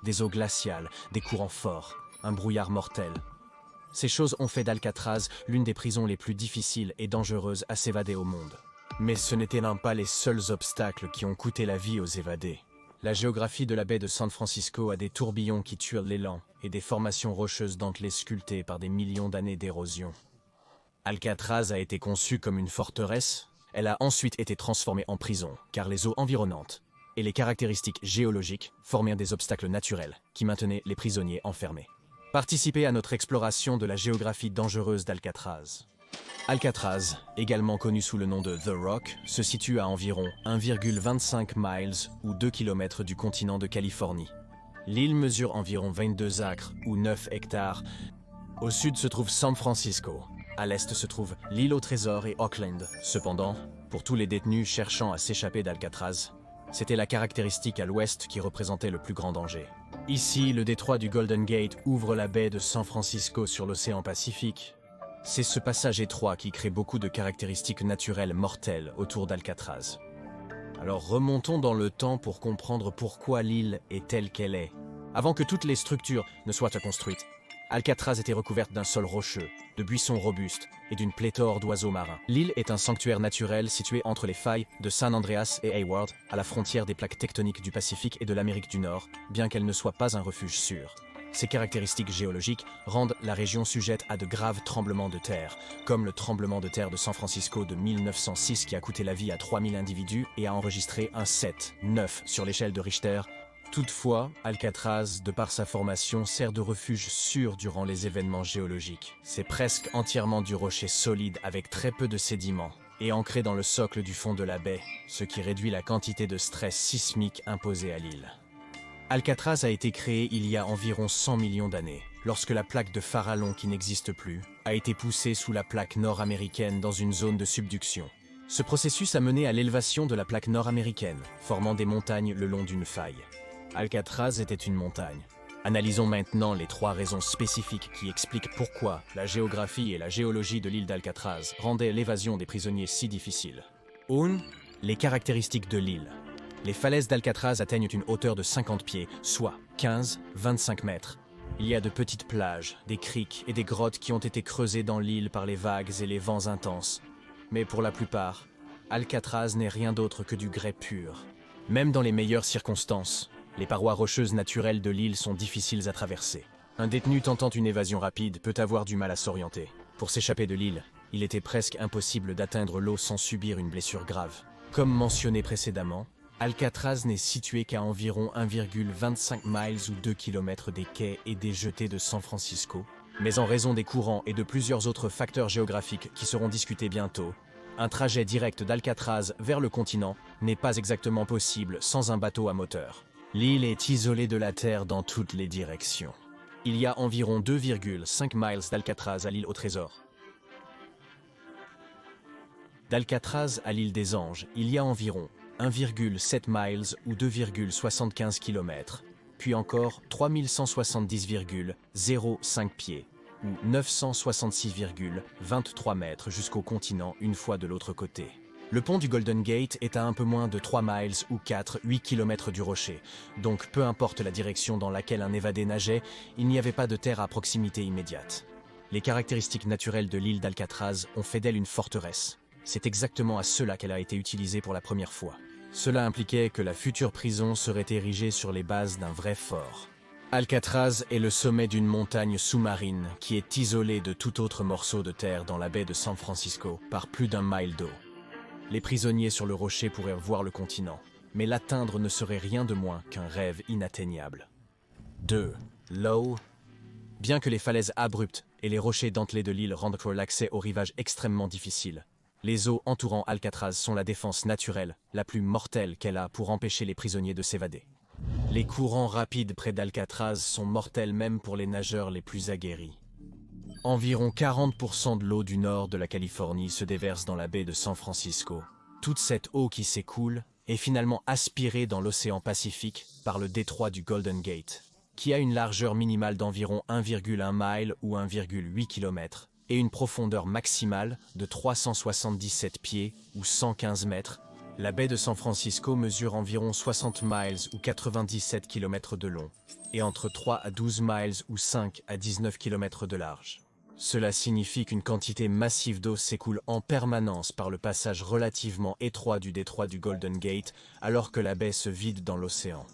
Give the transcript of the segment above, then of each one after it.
des eaux glaciales, des courants forts, un brouillard mortel. Ces choses ont fait d'Alcatraz l'une des prisons les plus difficiles et dangereuses à s'évader au monde. Mais ce n'étaient pas les seuls obstacles qui ont coûté la vie aux évadés. La géographie de la baie de San Francisco a des tourbillons qui tuent l'élan et des formations rocheuses dentelées sculptées par des millions d'années d'érosion. Alcatraz a été conçue comme une forteresse, elle a ensuite été transformée en prison, car les eaux environnantes et les caractéristiques géologiques formaient des obstacles naturels qui maintenaient les prisonniers enfermés. Participez à notre exploration de la géographie dangereuse d'Alcatraz. Alcatraz, également connu sous le nom de The Rock, se situe à environ 1,25 miles ou 2 km du continent de Californie. L'île mesure environ 22 acres ou 9 hectares. Au sud se trouve San Francisco. À l'est se trouve l'île au trésor et Oakland. Cependant, pour tous les détenus cherchant à s'échapper d'Alcatraz, c'était la caractéristique à l'ouest qui représentait le plus grand danger. Ici, le détroit du Golden Gate ouvre la baie de San Francisco sur l'océan Pacifique. C'est ce passage étroit qui crée beaucoup de caractéristiques naturelles mortelles autour d'Alcatraz. Alors remontons dans le temps pour comprendre pourquoi l'île est telle qu'elle est. Avant que toutes les structures ne soient construites, Alcatraz était recouverte d'un sol rocheux, de buissons robustes et d'une pléthore d'oiseaux marins. L'île est un sanctuaire naturel situé entre les failles de San Andreas et Hayward, à la frontière des plaques tectoniques du Pacifique et de l'Amérique du Nord, bien qu'elle ne soit pas un refuge sûr. Ces caractéristiques géologiques rendent la région sujette à de graves tremblements de terre, comme le tremblement de terre de San Francisco de 1906 qui a coûté la vie à 3000 individus et a enregistré un 7,9 sur l'échelle de Richter. Toutefois, Alcatraz, de par sa formation, sert de refuge sûr durant les événements géologiques. C'est presque entièrement du rocher solide avec très peu de sédiments et ancré dans le socle du fond de la baie, ce qui réduit la quantité de stress sismique imposée à l'île. Alcatraz a été créé il y a environ 100 millions d'années, lorsque la plaque de Farallon qui n'existe plus a été poussée sous la plaque nord-américaine dans une zone de subduction. Ce processus a mené à l'élévation de la plaque nord-américaine, formant des montagnes le long d'une faille. Alcatraz était une montagne. Analysons maintenant les 3 raisons spécifiques qui expliquent pourquoi la géographie et la géologie de l'île d'Alcatraz rendaient l'évasion des prisonniers si difficile. 1. Les caractéristiques de l'île. Les falaises d'Alcatraz atteignent une hauteur de 50 pieds, soit 15-25 mètres. Il y a de petites plages, des criques et des grottes qui ont été creusées dans l'île par les vagues et les vents intenses. Mais pour la plupart, Alcatraz n'est rien d'autre que du grès pur. Même dans les meilleures circonstances, les parois rocheuses naturelles de l'île sont difficiles à traverser. Un détenu tentant une évasion rapide peut avoir du mal à s'orienter. Pour s'échapper de l'île, il était presque impossible d'atteindre l'eau sans subir une blessure grave. Comme mentionné précédemment, Alcatraz n'est situé qu'à environ 1,25 miles ou 2 km des quais et des jetées de San Francisco, mais en raison des courants et de plusieurs autres facteurs géographiques qui seront discutés bientôt, un trajet direct d'Alcatraz vers le continent n'est pas exactement possible sans un bateau à moteur. L'île est isolée de la Terre dans toutes les directions. Il y a environ 2,5 miles d'Alcatraz à l'île au Trésor. D'Alcatraz à l'île des Anges, il y a environ 1,7 miles ou 2,75 km, puis encore 3170,05 pieds ou 966,23 mètres jusqu'au continent une fois de l'autre côté. Le pont du Golden Gate est à un peu moins de 3 miles ou 8 km du rocher, donc peu importe la direction dans laquelle un évadé nageait, il n'y avait pas de terre à proximité immédiate. Les caractéristiques naturelles de l'île d'Alcatraz ont fait d'elle une forteresse. C'est exactement à cela qu'elle a été utilisée pour la première fois. Cela impliquait que la future prison serait érigée sur les bases d'un vrai fort. Alcatraz est le sommet d'une montagne sous-marine qui est isolée de tout autre morceau de terre dans la baie de San Francisco par plus d'1 mile d'eau. Les prisonniers sur le rocher pourraient voir le continent, mais l'atteindre ne serait rien de moins qu'un rêve inatteignable. 2. L'eau. Bien que les falaises abruptes et les rochers dentelés de l'île rendent l'accès au rivage extrêmement difficile, les eaux entourant Alcatraz sont la défense naturelle, la plus mortelle qu'elle a pour empêcher les prisonniers de s'évader. Les courants rapides près d'Alcatraz sont mortels même pour les nageurs les plus aguerris. Environ 40% de l'eau du nord de la Californie se déverse dans la baie de San Francisco. Toute cette eau qui s'écoule est finalement aspirée dans l'océan Pacifique par le détroit du Golden Gate, qui a une largeur minimale d'environ 1,1 mile ou 1,8 km et une profondeur maximale de 377 pieds ou 115 mètres La baie de San Francisco mesure environ 60 miles ou 97 km de long, et entre 3 à 12 miles ou 5 à 19 km de large. Cela signifie qu'une quantité massive d'eau s'écoule en permanence par le passage relativement étroit du détroit du Golden Gate, alors que la baie se vide dans l'océan.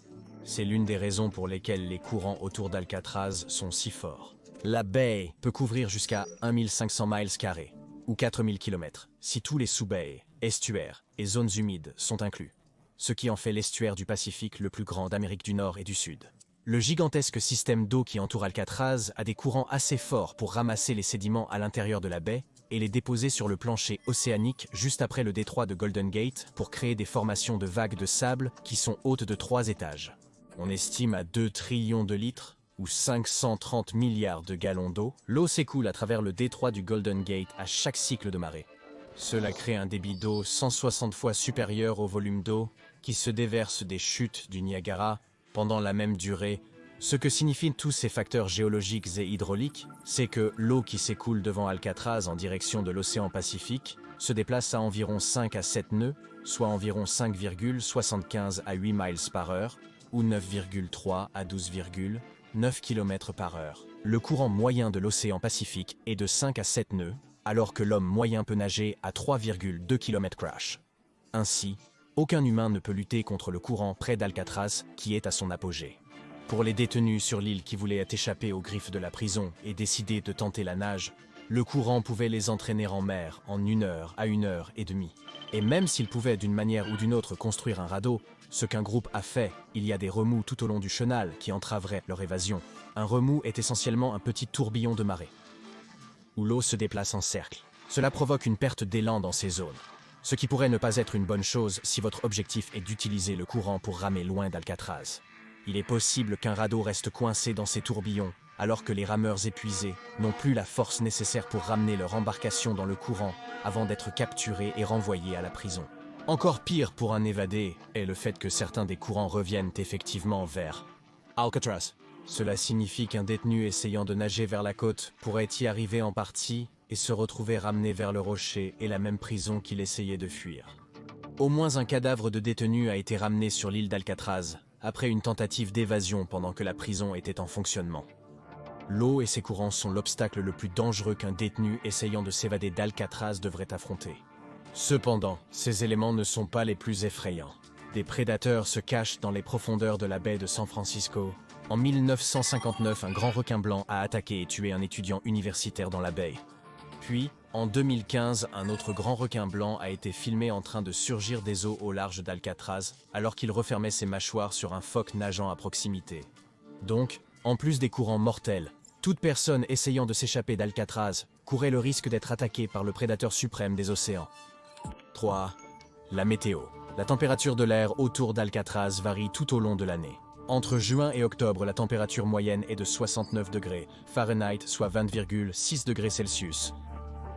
C'est l'une des raisons pour lesquelles les courants autour d'Alcatraz sont si forts. La baie peut couvrir jusqu'à 1500 miles carrés, ou 4000 km, si tous les sous-baies, estuaires et zones humides sont inclus, ce qui en fait l'estuaire du Pacifique le plus grand d'Amérique du Nord et du Sud. Le gigantesque système d'eau qui entoure Alcatraz a des courants assez forts pour ramasser les sédiments à l'intérieur de la baie et les déposer sur le plancher océanique juste après le détroit de Golden Gate pour créer des formations de vagues de sable qui sont hautes de 3 étages. On estime à 2 trillions de litres, ou 530 milliards de gallons d'eau, l'eau s'écoule à travers le détroit du Golden Gate à chaque cycle de marée. Cela crée un débit d'eau 160 fois supérieur au volume d'eau qui se déverse des chutes du Niagara pendant la même durée. Ce que signifient tous ces facteurs géologiques et hydrauliques, c'est que l'eau qui s'écoule devant Alcatraz en direction de l'océan Pacifique se déplace à environ 5 à 7 nœuds, soit environ 5,75 à 8 miles par heure, ou 9,3 à 12,9 km par heure. Le courant moyen de l'océan Pacifique est de 5 à 7 nœuds, alors que l'homme moyen peut nager à 3,2 km/h. Ainsi, aucun humain ne peut lutter contre le courant près d'Alcatraz qui est à son apogée. Pour les détenus sur l'île qui voulaient échapper aux griffes de la prison et décider de tenter la nage, le courant pouvait les entraîner en mer en 1 heure à 1 heure et demie. Et même s'ils pouvaient d'une manière ou d'une autre construire un radeau, ce qu'un groupe a fait, il y a des remous tout au long du chenal qui entraveraient leur évasion. Un remous est essentiellement un petit tourbillon de marée, où l'eau se déplace en cercle. Cela provoque une perte d'élan dans ces zones, ce qui pourrait ne pas être une bonne chose si votre objectif est d'utiliser le courant pour ramer loin d'Alcatraz. Il est possible qu'un radeau reste coincé dans ces tourbillons, alors que les rameurs épuisés n'ont plus la force nécessaire pour ramener leur embarcation dans le courant avant d'être capturés et renvoyés à la prison. Encore pire pour un évadé est le fait que certains des courants reviennent effectivement vers Alcatraz. Cela signifie qu'un détenu essayant de nager vers la côte pourrait y arriver en partie et se retrouver ramené vers le rocher et la même prison qu'il essayait de fuir. Au moins un cadavre de détenu a été ramené sur l'île d'Alcatraz après une tentative d'évasion pendant que la prison était en fonctionnement. L'eau et ses courants sont l'obstacle le plus dangereux qu'un détenu essayant de s'évader d'Alcatraz devrait affronter. Cependant, ces éléments ne sont pas les plus effrayants. Des prédateurs se cachent dans les profondeurs de la baie de San Francisco. En 1959, un grand requin blanc a attaqué et tué un étudiant universitaire dans la baie. Puis, en 2015, un autre grand requin blanc a été filmé en train de surgir des eaux au large d'Alcatraz, alors qu'il refermait ses mâchoires sur un phoque nageant à proximité. Donc, en plus des courants mortels, toute personne essayant de s'échapper d'Alcatraz courait le risque d'être attaquée par le prédateur suprême des océans. 3. La météo. La température de l'air autour d'Alcatraz varie tout au long de l'année. Entre juin et octobre, la température moyenne est de 69 degrés Fahrenheit, soit 20,6 degrés Celsius.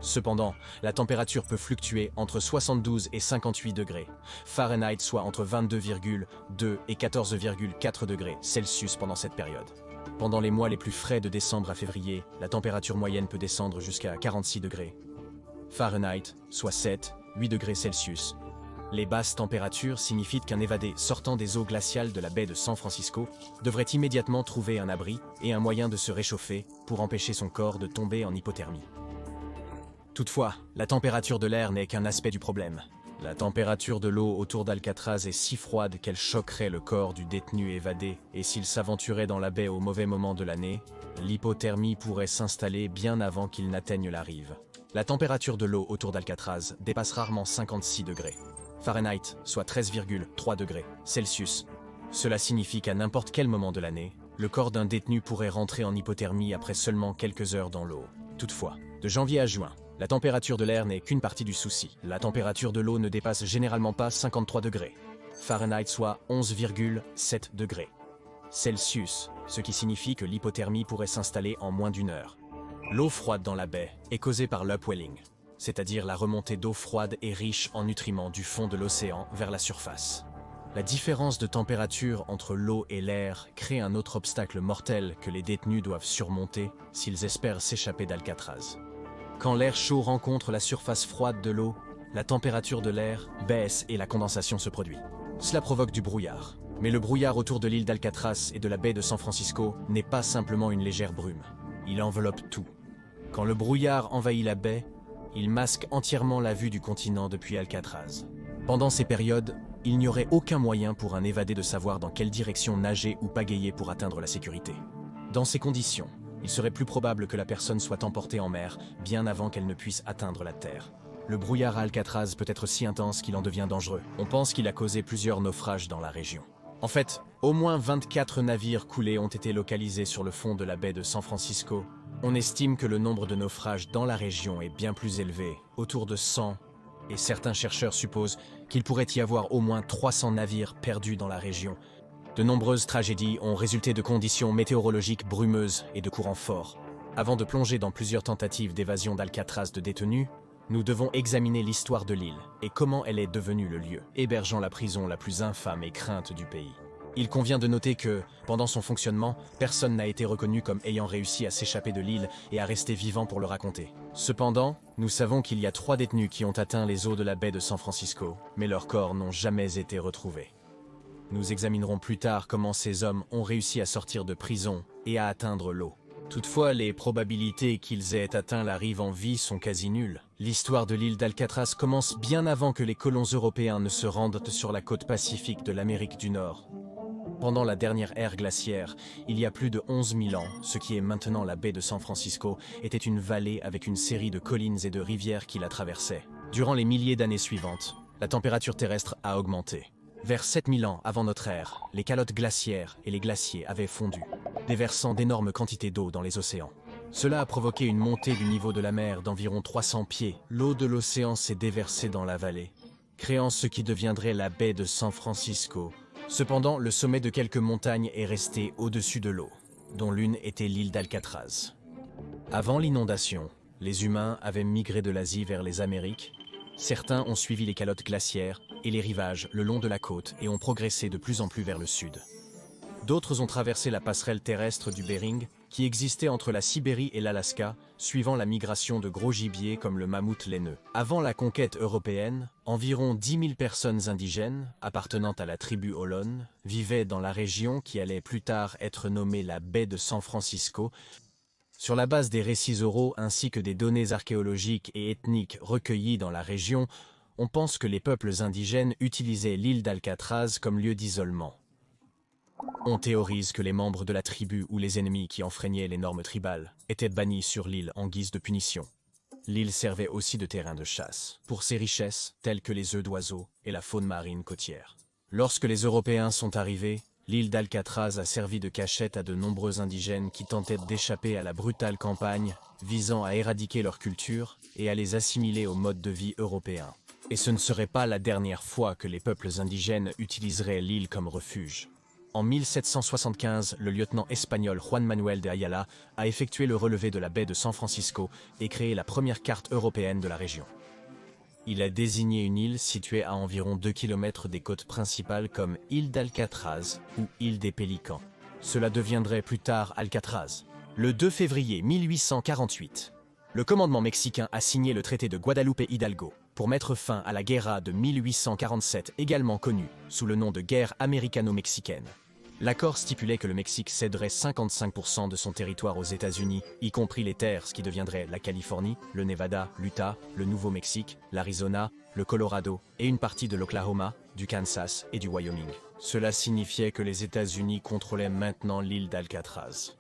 Cependant, la température peut fluctuer entre 72 et 58 degrés Fahrenheit, soit entre 22,2 et 14,4 degrés Celsius pendant cette période. Pendant les mois les plus frais de décembre à février, la température moyenne peut descendre jusqu'à 46 degrés Fahrenheit, soit 7,8 degrés Celsius. Les basses températures signifient qu'un évadé sortant des eaux glaciales de la baie de San Francisco devrait immédiatement trouver un abri et un moyen de se réchauffer pour empêcher son corps de tomber en hypothermie. Toutefois, la température de l'air n'est qu'un aspect du problème. La température de l'eau autour d'Alcatraz est si froide qu'elle choquerait le corps du détenu évadé, et s'il s'aventurait dans la baie au mauvais moment de l'année, l'hypothermie pourrait s'installer bien avant qu'il n'atteigne la rive. La température de l'eau autour d'Alcatraz dépasse rarement 56 degrés Fahrenheit, soit 13,3 degrés Celsius. Cela signifie qu'à n'importe quel moment de l'année, le corps d'un détenu pourrait rentrer en hypothermie après seulement quelques heures dans l'eau. Toutefois, de janvier à juin, la température de l'air n'est qu'une partie du souci. La température de l'eau ne dépasse généralement pas 53 degrés Fahrenheit, soit 11,7 degrés Celsius, ce qui signifie que l'hypothermie pourrait s'installer en moins d'1 heure. L'eau froide dans la baie est causée par l'upwelling, c'est-à-dire la remontée d'eau froide et riche en nutriments du fond de l'océan vers la surface. La différence de température entre l'eau et l'air crée un autre obstacle mortel que les détenus doivent surmonter s'ils espèrent s'échapper d'Alcatraz. Quand l'air chaud rencontre la surface froide de l'eau, la température de l'air baisse et la condensation se produit. Cela provoque du brouillard. Mais le brouillard autour de l'île d'Alcatraz et de la baie de San Francisco n'est pas simplement une légère brume. Il enveloppe tout. Quand le brouillard envahit la baie, il masque entièrement la vue du continent depuis Alcatraz. Pendant ces périodes, il n'y aurait aucun moyen pour un évadé de savoir dans quelle direction nager ou pagayer pour atteindre la sécurité. Dans ces conditions, il serait plus probable que la personne soit emportée en mer bien avant qu'elle ne puisse atteindre la terre. Le brouillard à Alcatraz peut être si intense qu'il en devient dangereux. On pense qu'il a causé plusieurs naufrages dans la région. En fait, au moins 24 navires coulés ont été localisés sur le fond de la baie de San Francisco. On estime que le nombre de naufrages dans la région est bien plus élevé, autour de 100, et certains chercheurs supposent qu'il pourrait y avoir au moins 300 navires perdus dans la région. De nombreuses tragédies ont résulté de conditions météorologiques brumeuses et de courants forts. Avant de plonger dans plusieurs tentatives d'évasion d'Alcatraz de détenus, nous devons examiner l'histoire de l'île et comment elle est devenue le lieu, hébergeant la prison la plus infâme et crainte du pays. Il convient de noter que, pendant son fonctionnement, personne n'a été reconnu comme ayant réussi à s'échapper de l'île et à rester vivant pour le raconter. Cependant, nous savons qu'il y a 3 détenus qui ont atteint les eaux de la baie de San Francisco, mais leurs corps n'ont jamais été retrouvés. Nous examinerons plus tard comment ces hommes ont réussi à sortir de prison et à atteindre l'eau. Toutefois, les probabilités qu'ils aient atteint la rive en vie sont quasi nulles. L'histoire de l'île d'Alcatraz commence bien avant que les colons européens ne se rendent sur la côte pacifique de l'Amérique du Nord. Pendant la dernière ère glaciaire, il y a plus de 11 000 ans, ce qui est maintenant la baie de San Francisco, était une vallée avec une série de collines et de rivières qui la traversaient. Durant les milliers d'années suivantes, la température terrestre a augmenté. Vers 7000 ans avant notre ère, les calottes glaciaires et les glaciers avaient fondu, déversant d'énormes quantités d'eau dans les océans. Cela a provoqué une montée du niveau de la mer d'environ 300 pieds. L'eau de l'océan s'est déversée dans la vallée, créant ce qui deviendrait la baie de San Francisco. Cependant, le sommet de quelques montagnes est resté au-dessus de l'eau, dont l'une était l'île d'Alcatraz. Avant l'inondation, les humains avaient migré de l'Asie vers les Amériques. Certains ont suivi les calottes glaciaires et les rivages le long de la côte et ont progressé de plus en plus vers le sud. D'autres ont traversé la passerelle terrestre du Bering, qui existait entre la Sibérie et l'Alaska, suivant la migration de gros gibiers comme le mammouth laineux. Avant la conquête européenne, environ 10 000 personnes indigènes, appartenant à la tribu Ohlone, vivaient dans la région qui allait plus tard être nommée la baie de San Francisco. Sur la base des récits oraux ainsi que des données archéologiques et ethniques recueillies dans la région, on pense que les peuples indigènes utilisaient l'île d'Alcatraz comme lieu d'isolement. On théorise que les membres de la tribu ou les ennemis qui enfreignaient les normes tribales étaient bannis sur l'île en guise de punition. L'île servait aussi de terrain de chasse, pour ses richesses telles que les œufs d'oiseaux et la faune marine côtière. Lorsque les Européens sont arrivés, l'île d'Alcatraz a servi de cachette à de nombreux indigènes qui tentaient d'échapper à la brutale campagne visant à éradiquer leur culture et à les assimiler au mode de vie européen. Et ce ne serait pas la dernière fois que les peuples indigènes utiliseraient l'île comme refuge. En 1775, le lieutenant espagnol Juan Manuel de Ayala a effectué le relevé de la baie de San Francisco et créé la première carte européenne de la région. Il a désigné une île située à environ 2 km des côtes principales comme île d'Alcatraz ou île des Pélicans. Cela deviendrait plus tard Alcatraz. Le 2 février 1848, le commandement mexicain a signé le traité de Guadalupe Hidalgo pour mettre fin à la guerra de 1847, également connue sous le nom de guerre américano-mexicaine. L'accord stipulait que le Mexique céderait 55% de son territoire aux États-Unis, y compris les terres, ce qui deviendrait la Californie, le Nevada, l'Utah, le Nouveau-Mexique, l'Arizona, le Colorado et une partie de l'Oklahoma, du Kansas et du Wyoming. Cela signifiait que les États-Unis contrôlaient maintenant l'île d'Alcatraz.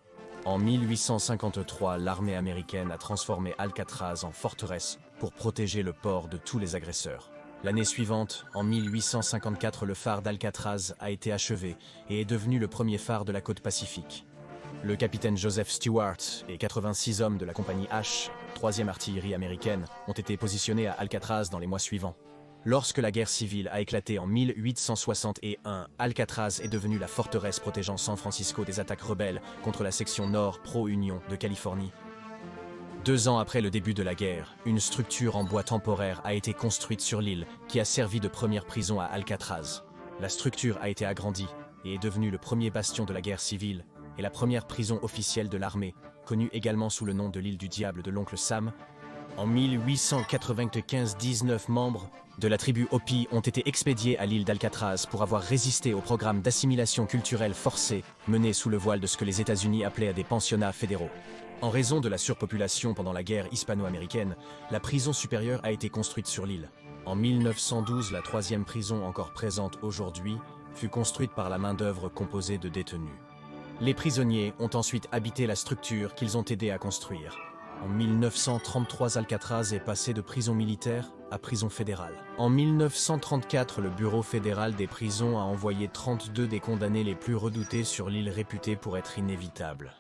En 1853, l'armée américaine a transformé Alcatraz en forteresse pour protéger le port de tous les agresseurs. L'année suivante, en 1854, le phare d'Alcatraz a été achevé et est devenu le premier phare de la côte pacifique. Le capitaine Joseph Stewart et 86 hommes de la compagnie H, 3e artillerie américaine, ont été positionnés à Alcatraz dans les mois suivants. Lorsque la guerre civile a éclaté en 1861, Alcatraz est devenue la forteresse protégeant San Francisco des attaques rebelles contre la section nord pro-Union de Californie. 2 ans après le début de la guerre, une structure en bois temporaire a été construite sur l'île qui a servi de première prison à Alcatraz. La structure a été agrandie et est devenue le premier bastion de la guerre civile et la première prison officielle de l'armée, connue également sous le nom de l'île du diable de l'oncle Sam. En 1895, 19 membres de la tribu Hopi ont été expédiés à l'île d'Alcatraz pour avoir résisté au programme d'assimilation culturelle forcée mené sous le voile de ce que les États-Unis appelaient des pensionnats fédéraux. En raison de la surpopulation pendant la guerre hispano-américaine, la prison supérieure a été construite sur l'île. En 1912, la troisième prison encore présente aujourd'hui fut construite par la main-d'œuvre composée de détenus. Les prisonniers ont ensuite habité la structure qu'ils ont aidé à construire. En 1933, Alcatraz est passé de prison militaire à prison fédérale. En 1934, le Bureau fédéral des prisons a envoyé 32 des condamnés les plus redoutés sur l'île réputée pour être inévitable.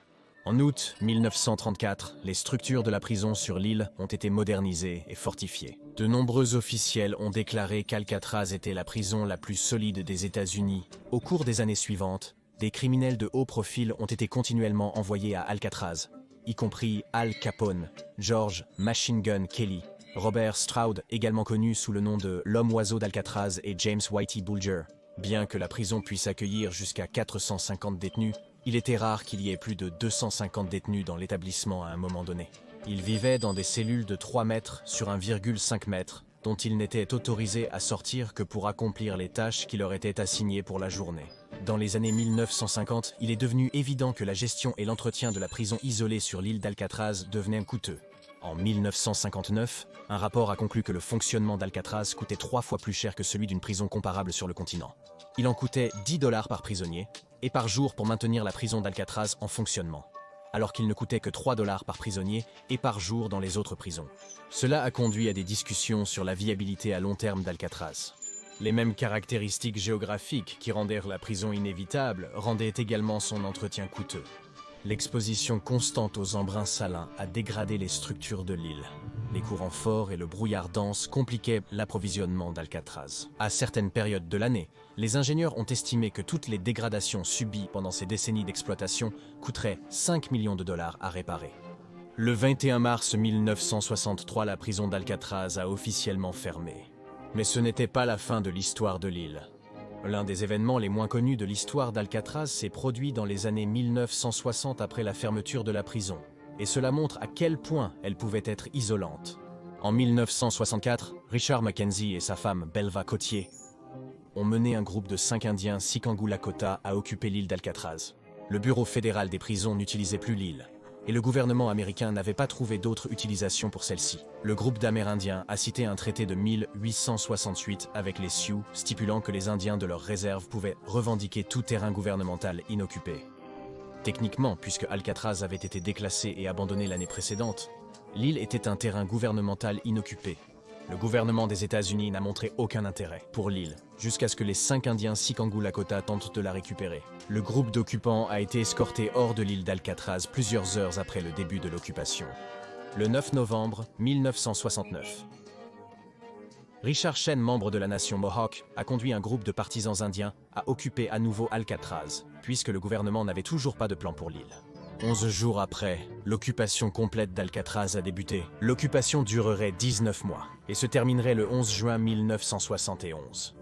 En août 1934, les structures de la prison sur l'île ont été modernisées et fortifiées. De nombreux officiels ont déclaré qu'Alcatraz était la prison la plus solide des États-Unis. Au cours des années suivantes, des criminels de haut profil ont été continuellement envoyés à Alcatraz, y compris Al Capone, George Machine Gun Kelly, Robert Stroud, également connu sous le nom de l'homme-oiseau d'Alcatraz, et James Whitey Bulger. Bien que la prison puisse accueillir jusqu'à 450 détenus, il était rare qu'il y ait plus de 250 détenus dans l'établissement à un moment donné. Ils vivaient dans des cellules de 3 mètres sur 1,5 mètre, dont ils n'étaient autorisés à sortir que pour accomplir les tâches qui leur étaient assignées pour la journée. Dans les années 1950, il est devenu évident que la gestion et l'entretien de la prison isolée sur l'île d'Alcatraz devenaient coûteux. En 1959, un rapport a conclu que le fonctionnement d'Alcatraz coûtait 3 fois plus cher que celui d'une prison comparable sur le continent. Il en coûtait $10 par prisonnier et par jour pour maintenir la prison d'Alcatraz en fonctionnement, alors qu'il ne coûtait que $3 par prisonnier et par jour dans les autres prisons. Cela a conduit à des discussions sur la viabilité à long terme d'Alcatraz. Les mêmes caractéristiques géographiques qui rendèrent la prison inévitable rendaient également son entretien coûteux. L'exposition constante aux embruns salins a dégradé les structures de l'île. Les courants forts et le brouillard dense compliquaient l'approvisionnement d'Alcatraz. À certaines périodes de l'année, les ingénieurs ont estimé que toutes les dégradations subies pendant ces décennies d'exploitation coûteraient $5 millions à réparer. Le 21 mars 1963, la prison d'Alcatraz a officiellement fermé. Mais ce n'était pas la fin de l'histoire de l'île. L'un des événements les moins connus de l'histoire d'Alcatraz s'est produit dans les années 1960 après la fermeture de la prison, et cela montre à quel point elle pouvait être isolante. En 1964, Richard Mackenzie et sa femme Belva Cotier ont mené un groupe de 5 Indiens Sikangu Lakota à occuper l'île d'Alcatraz. Le Bureau fédéral des prisons n'utilisait plus l'île, et le gouvernement américain n'avait pas trouvé d'autre utilisation pour celle-ci. Le groupe d'Amérindiens a cité un traité de 1868 avec les Sioux, stipulant que les Indiens de leur réserve pouvaient revendiquer tout terrain gouvernemental inoccupé. Techniquement, puisque Alcatraz avait été déclassé et abandonné l'année précédente, l'île était un terrain gouvernemental inoccupé. Le gouvernement des États-Unis n'a montré aucun intérêt pour l'île, jusqu'à ce que les 5 Indiens Sikangu Lakota tentent de la récupérer. Le groupe d'occupants a été escorté hors de l'île d'Alcatraz plusieurs heures après le début de l'occupation. Le 9 novembre 1969. Richard Shen, membre de la nation Mohawk, a conduit un groupe de partisans indiens à occuper à nouveau Alcatraz, puisque le gouvernement n'avait toujours pas de plan pour l'île. 11 jours après, l'occupation complète d'Alcatraz a débuté. L'occupation durerait 19 mois et se terminerait le 11 juin 1971.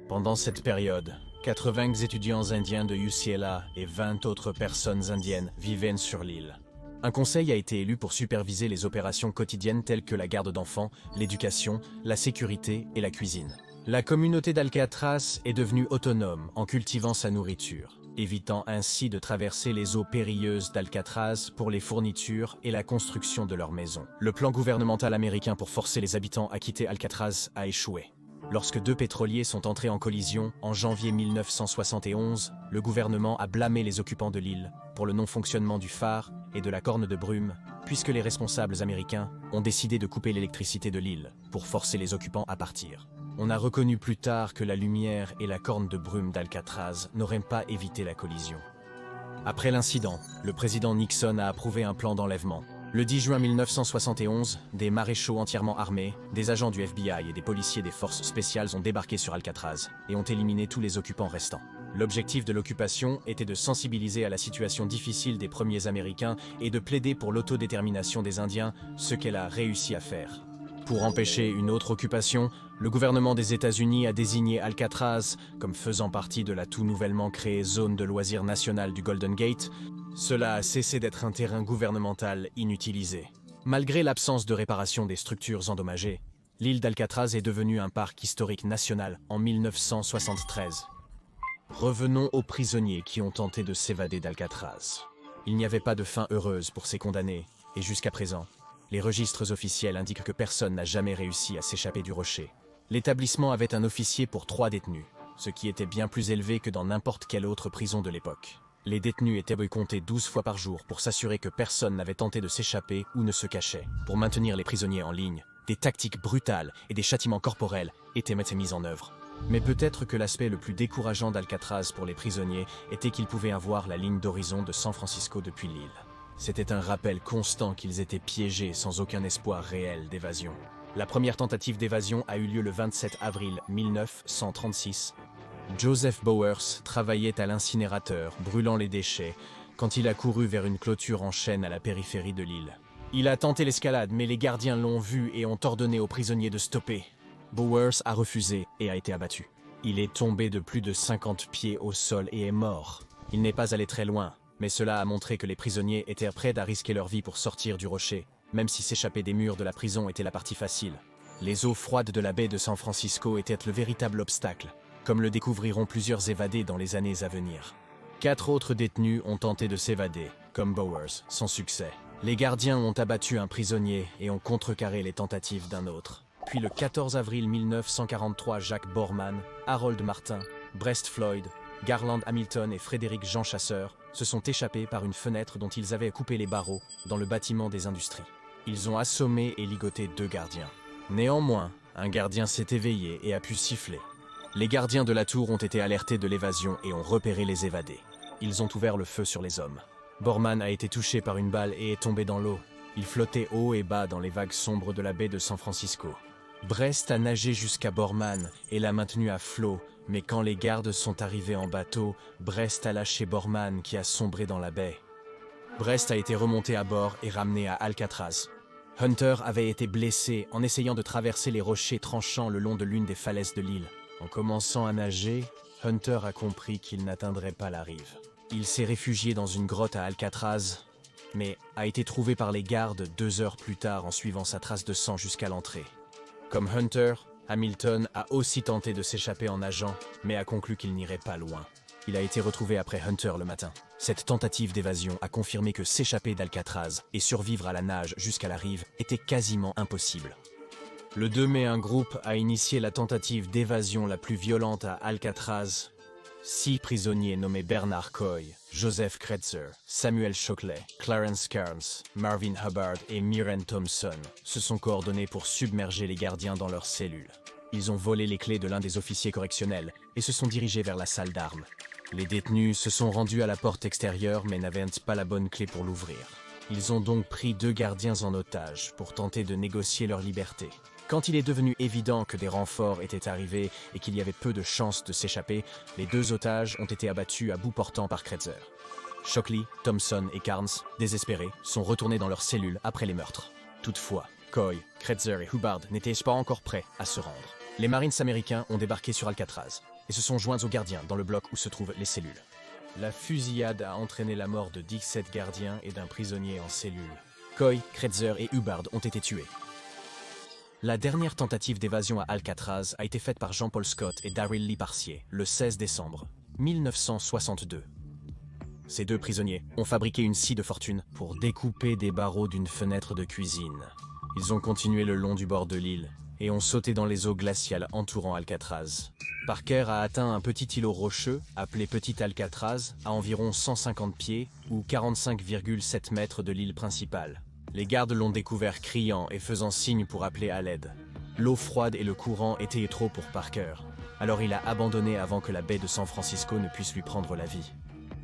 Pendant cette période, 80 étudiants indiens de UCLA et 20 autres personnes indiennes vivaient sur l'île. Un conseil a été élu pour superviser les opérations quotidiennes telles que la garde d'enfants, l'éducation, la sécurité et la cuisine. La communauté d'Alcatraz est devenue autonome en cultivant sa nourriture, évitant ainsi de traverser les eaux périlleuses d'Alcatraz pour les fournitures et la construction de leurs maisons. Le plan gouvernemental américain pour forcer les habitants à quitter Alcatraz a échoué. Lorsque 2 pétroliers sont entrés en collision en janvier 1971, le gouvernement a blâmé les occupants de l'île pour le non-fonctionnement du phare et de la corne de brume, puisque les responsables américains ont décidé de couper l'électricité de l'île pour forcer les occupants à partir. On a reconnu plus tard que la lumière et la corne de brume d'Alcatraz n'auraient pas évité la collision. Après l'incident, le président Nixon a approuvé un plan d'enlèvement. Le 10 juin 1971, des maréchaux entièrement armés, des agents du FBI et des policiers des forces spéciales ont débarqué sur Alcatraz et ont éliminé tous les occupants restants. L'objectif de l'occupation était de sensibiliser à la situation difficile des premiers Américains et de plaider pour l'autodétermination des Indiens, ce qu'elle a réussi à faire. Pour empêcher une autre occupation, le gouvernement des États-Unis a désigné Alcatraz comme faisant partie de la tout nouvellement créée zone de loisirs nationale du Golden Gate. Cela a cessé d'être un terrain gouvernemental inutilisé. Malgré l'absence de réparation des structures endommagées, l'île d'Alcatraz est devenue un parc historique national en 1973. Revenons aux prisonniers qui ont tenté de s'évader d'Alcatraz. Il n'y avait pas de fin heureuse pour ces condamnés, et jusqu'à présent, les registres officiels indiquent que personne n'a jamais réussi à s'échapper du rocher. L'établissement avait un officier pour 3 détenus, ce qui était bien plus élevé que dans n'importe quelle autre prison de l'époque. Les détenus étaient comptés 12 fois par jour pour s'assurer que personne n'avait tenté de s'échapper ou ne se cachait. Pour maintenir les prisonniers en ligne, des tactiques brutales et des châtiments corporels étaient mis en œuvre. Mais peut-être que l'aspect le plus décourageant d'Alcatraz pour les prisonniers était qu'ils pouvaient avoir la ligne d'horizon de San Francisco depuis l'île. C'était un rappel constant qu'ils étaient piégés sans aucun espoir réel d'évasion. La première tentative d'évasion a eu lieu le 27 avril 1936. Joseph Bowers travaillait à l'incinérateur, brûlant les déchets, quand il a couru vers une clôture en chêne à la périphérie de l'île. Il a tenté l'escalade, mais les gardiens l'ont vu et ont ordonné aux prisonniers de stopper. Bowers a refusé et a été abattu. Il est tombé de plus de 50 pieds au sol et est mort. Il n'est pas allé très loin, mais cela a montré que les prisonniers étaient prêts à risquer leur vie pour sortir du rocher, même si s'échapper des murs de la prison était la partie facile. Les eaux froides de la baie de San Francisco étaient le véritable obstacle, comme le découvriront plusieurs évadés dans les années à venir. 4 autres détenus ont tenté de s'évader, comme Bowers, sans succès. Les gardiens ont abattu un prisonnier et ont contrecarré les tentatives d'un autre. Puis le 14 avril 1943, Jack Borman, Harold Martin, Brest Floyd, Garland Hamilton et Frédéric Jean Chasseur se sont échappés par une fenêtre dont ils avaient coupé les barreaux dans le bâtiment des industries. Ils ont assommé et ligoté 2 gardiens. Néanmoins, un gardien s'est éveillé et a pu siffler. Les gardiens de la tour ont été alertés de l'évasion et ont repéré les évadés. Ils ont ouvert le feu sur les hommes. Borman a été touché par une balle et est tombé dans l'eau. Il flottait haut et bas dans les vagues sombres de la baie de San Francisco. Brest a nagé jusqu'à Borman et l'a maintenu à flot, mais quand les gardes sont arrivés en bateau, Brest a lâché Borman qui a sombré dans la baie. Brest a été remonté à bord et ramené à Alcatraz. Hunter avait été blessé en essayant de traverser les rochers tranchants le long de l'une des falaises de l'île. En commençant à nager, Hunter a compris qu'il n'atteindrait pas la rive. Il s'est réfugié dans une grotte à Alcatraz, mais a été trouvé par les gardes 2 heures plus tard en suivant sa trace de sang jusqu'à l'entrée. Comme Hunter, Hamilton a aussi tenté de s'échapper en nageant, mais a conclu qu'il n'irait pas loin. Il a été retrouvé après Hunter le matin. Cette tentative d'évasion a confirmé que s'échapper d'Alcatraz et survivre à la nage jusqu'à la rive était quasiment impossible. Le 2 mai, un groupe a initié la tentative d'évasion la plus violente à Alcatraz. 6 prisonniers nommés Bernard Coy, Joseph Kretzer, Samuel Shockley, Clarence Carnes, Marvin Hubbard et Myren Thompson se sont coordonnés pour submerger les gardiens dans leurs cellules. Ils ont volé les clés de l'un des officiers correctionnels et se sont dirigés vers la salle d'armes. Les détenus se sont rendus à la porte extérieure mais n'avaient pas la bonne clé pour l'ouvrir. Ils ont donc pris 2 gardiens en otage pour tenter de négocier leur liberté. Quand il est devenu évident que des renforts étaient arrivés et qu'il y avait peu de chances de s'échapper, les 2 otages ont été abattus à bout portant par Kretzer. Shockley, Thompson et Carnes, désespérés, sont retournés dans leurs cellules après les meurtres. Toutefois, Coy, Kretzer et Hubbard n'étaient pas encore prêts à se rendre. Les Marines américains ont débarqué sur Alcatraz et se sont joints aux gardiens dans le bloc où se trouvent les cellules. La fusillade a entraîné la mort de 17 gardiens et d'un prisonnier en cellule. Coy, Kretzer et Hubbard ont été tués. La dernière tentative d'évasion à Alcatraz a été faite par Jean-Paul Scott et Daryl Lee Parcier le 16 décembre 1962. Ces 2 prisonniers ont fabriqué une scie de fortune pour découper des barreaux d'une fenêtre de cuisine. Ils ont continué le long du bord de l'île et ont sauté dans les eaux glaciales entourant Alcatraz. Parker a atteint un petit îlot rocheux appelé Petit Alcatraz à environ 150 pieds ou 45,7 mètres de l'île principale. Les gardes l'ont découvert criant et faisant signe pour appeler à l'aide. L'eau froide et le courant étaient trop pour Parker, alors il a abandonné avant que la baie de San Francisco ne puisse lui prendre la vie.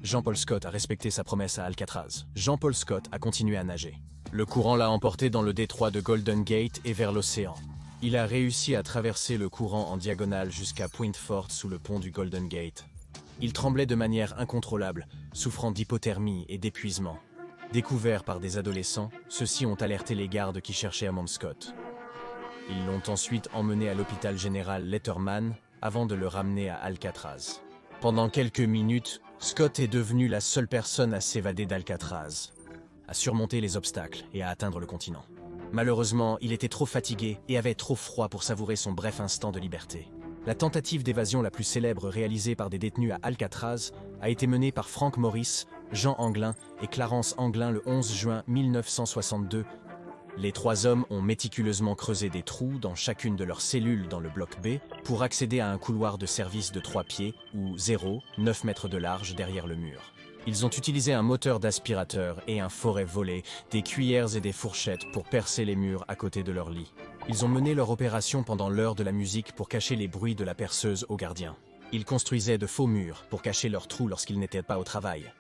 Jean-Paul Scott a respecté sa promesse à Alcatraz. Jean-Paul Scott a continué à nager. Le courant l'a emporté dans le détroit de Golden Gate et vers l'océan. Il a réussi à traverser le courant en diagonale jusqu'à Point Forte sous le pont du Golden Gate. Il tremblait de manière incontrôlable, souffrant d'hypothermie et d'épuisement. Découverts par des adolescents, ceux-ci ont alerté les gardes qui cherchaient Amon Scott. Ils l'ont ensuite emmené à l'hôpital général Letterman avant de le ramener à Alcatraz. Pendant quelques minutes, Scott est devenu la seule personne à s'évader d'Alcatraz, à surmonter les obstacles et à atteindre le continent. Malheureusement, il était trop fatigué et avait trop froid pour savourer son bref instant de liberté. La tentative d'évasion la plus célèbre réalisée par des détenus à Alcatraz a été menée par Frank Morris, Jean Anglin et Clarence Anglin le 11 juin 1962. Les 3 hommes ont méticuleusement creusé des trous dans chacune de leurs cellules dans le bloc B pour accéder à un couloir de service de 3 pieds, ou 9 mètres de large derrière le mur. Ils ont utilisé un moteur d'aspirateur et un forêt volé, des cuillères et des fourchettes pour percer les murs à côté de leur lit. Ils ont mené leur opération pendant l'heure de la musique pour cacher les bruits de la perceuse aux gardiens. Ils construisaient de faux murs pour cacher leurs trous lorsqu'ils n'étaient pas au travail.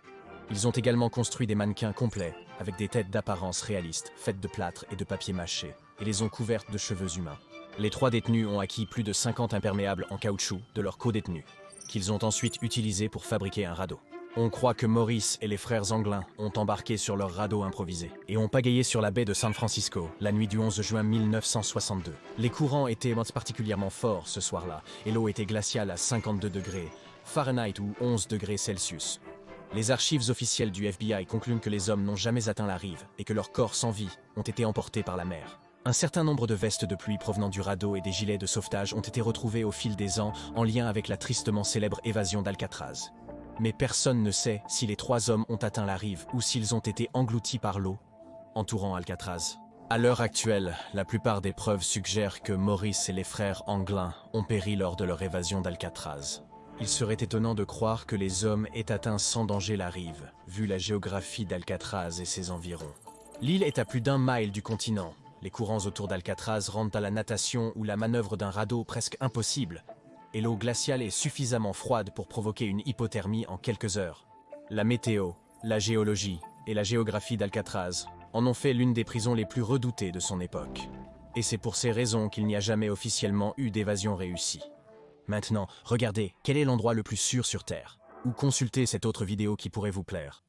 Ils ont également construit des mannequins complets, avec des têtes d'apparence réalistes, faites de plâtre et de papier mâché, et les ont couvertes de cheveux humains. Les 3 détenus ont acquis plus de 50 imperméables en caoutchouc de leurs co-détenus, qu'ils ont ensuite utilisés pour fabriquer un radeau. On croit que Morris et les frères Anglin ont embarqué sur leur radeau improvisé et ont pagayé sur la baie de San Francisco la nuit du 11 juin 1962. Les courants étaient particulièrement forts ce soir-là et l'eau était glaciale à 52 degrés Fahrenheit ou 11 degrés Celsius. Les archives officielles du FBI concluent que les hommes n'ont jamais atteint la rive et que leurs corps sans vie ont été emportés par la mer. Un certain nombre de vestes de pluie provenant du radeau et des gilets de sauvetage ont été retrouvés au fil des ans en lien avec la tristement célèbre évasion d'Alcatraz. Mais personne ne sait si les 3 hommes ont atteint la rive ou s'ils ont été engloutis par l'eau entourant Alcatraz. À l'heure actuelle, la plupart des preuves suggèrent que Morris et les frères Anglin ont péri lors de leur évasion d'Alcatraz. Il serait étonnant de croire que les hommes aient atteint sans danger la rive, vu la géographie d'Alcatraz et ses environs. L'île est à plus d'1 mile du continent. Les courants autour d'Alcatraz rendent à la natation ou la manœuvre d'un radeau presque impossible, et l'eau glaciale est suffisamment froide pour provoquer une hypothermie en quelques heures. La météo, la géologie et la géographie d'Alcatraz en ont fait l'une des prisons les plus redoutées de son époque. Et c'est pour ces raisons qu'il n'y a jamais officiellement eu d'évasion réussie. Maintenant, regardez, quel est l'endroit le plus sûr sur Terre? Ou consultez cette autre vidéo qui pourrait vous plaire.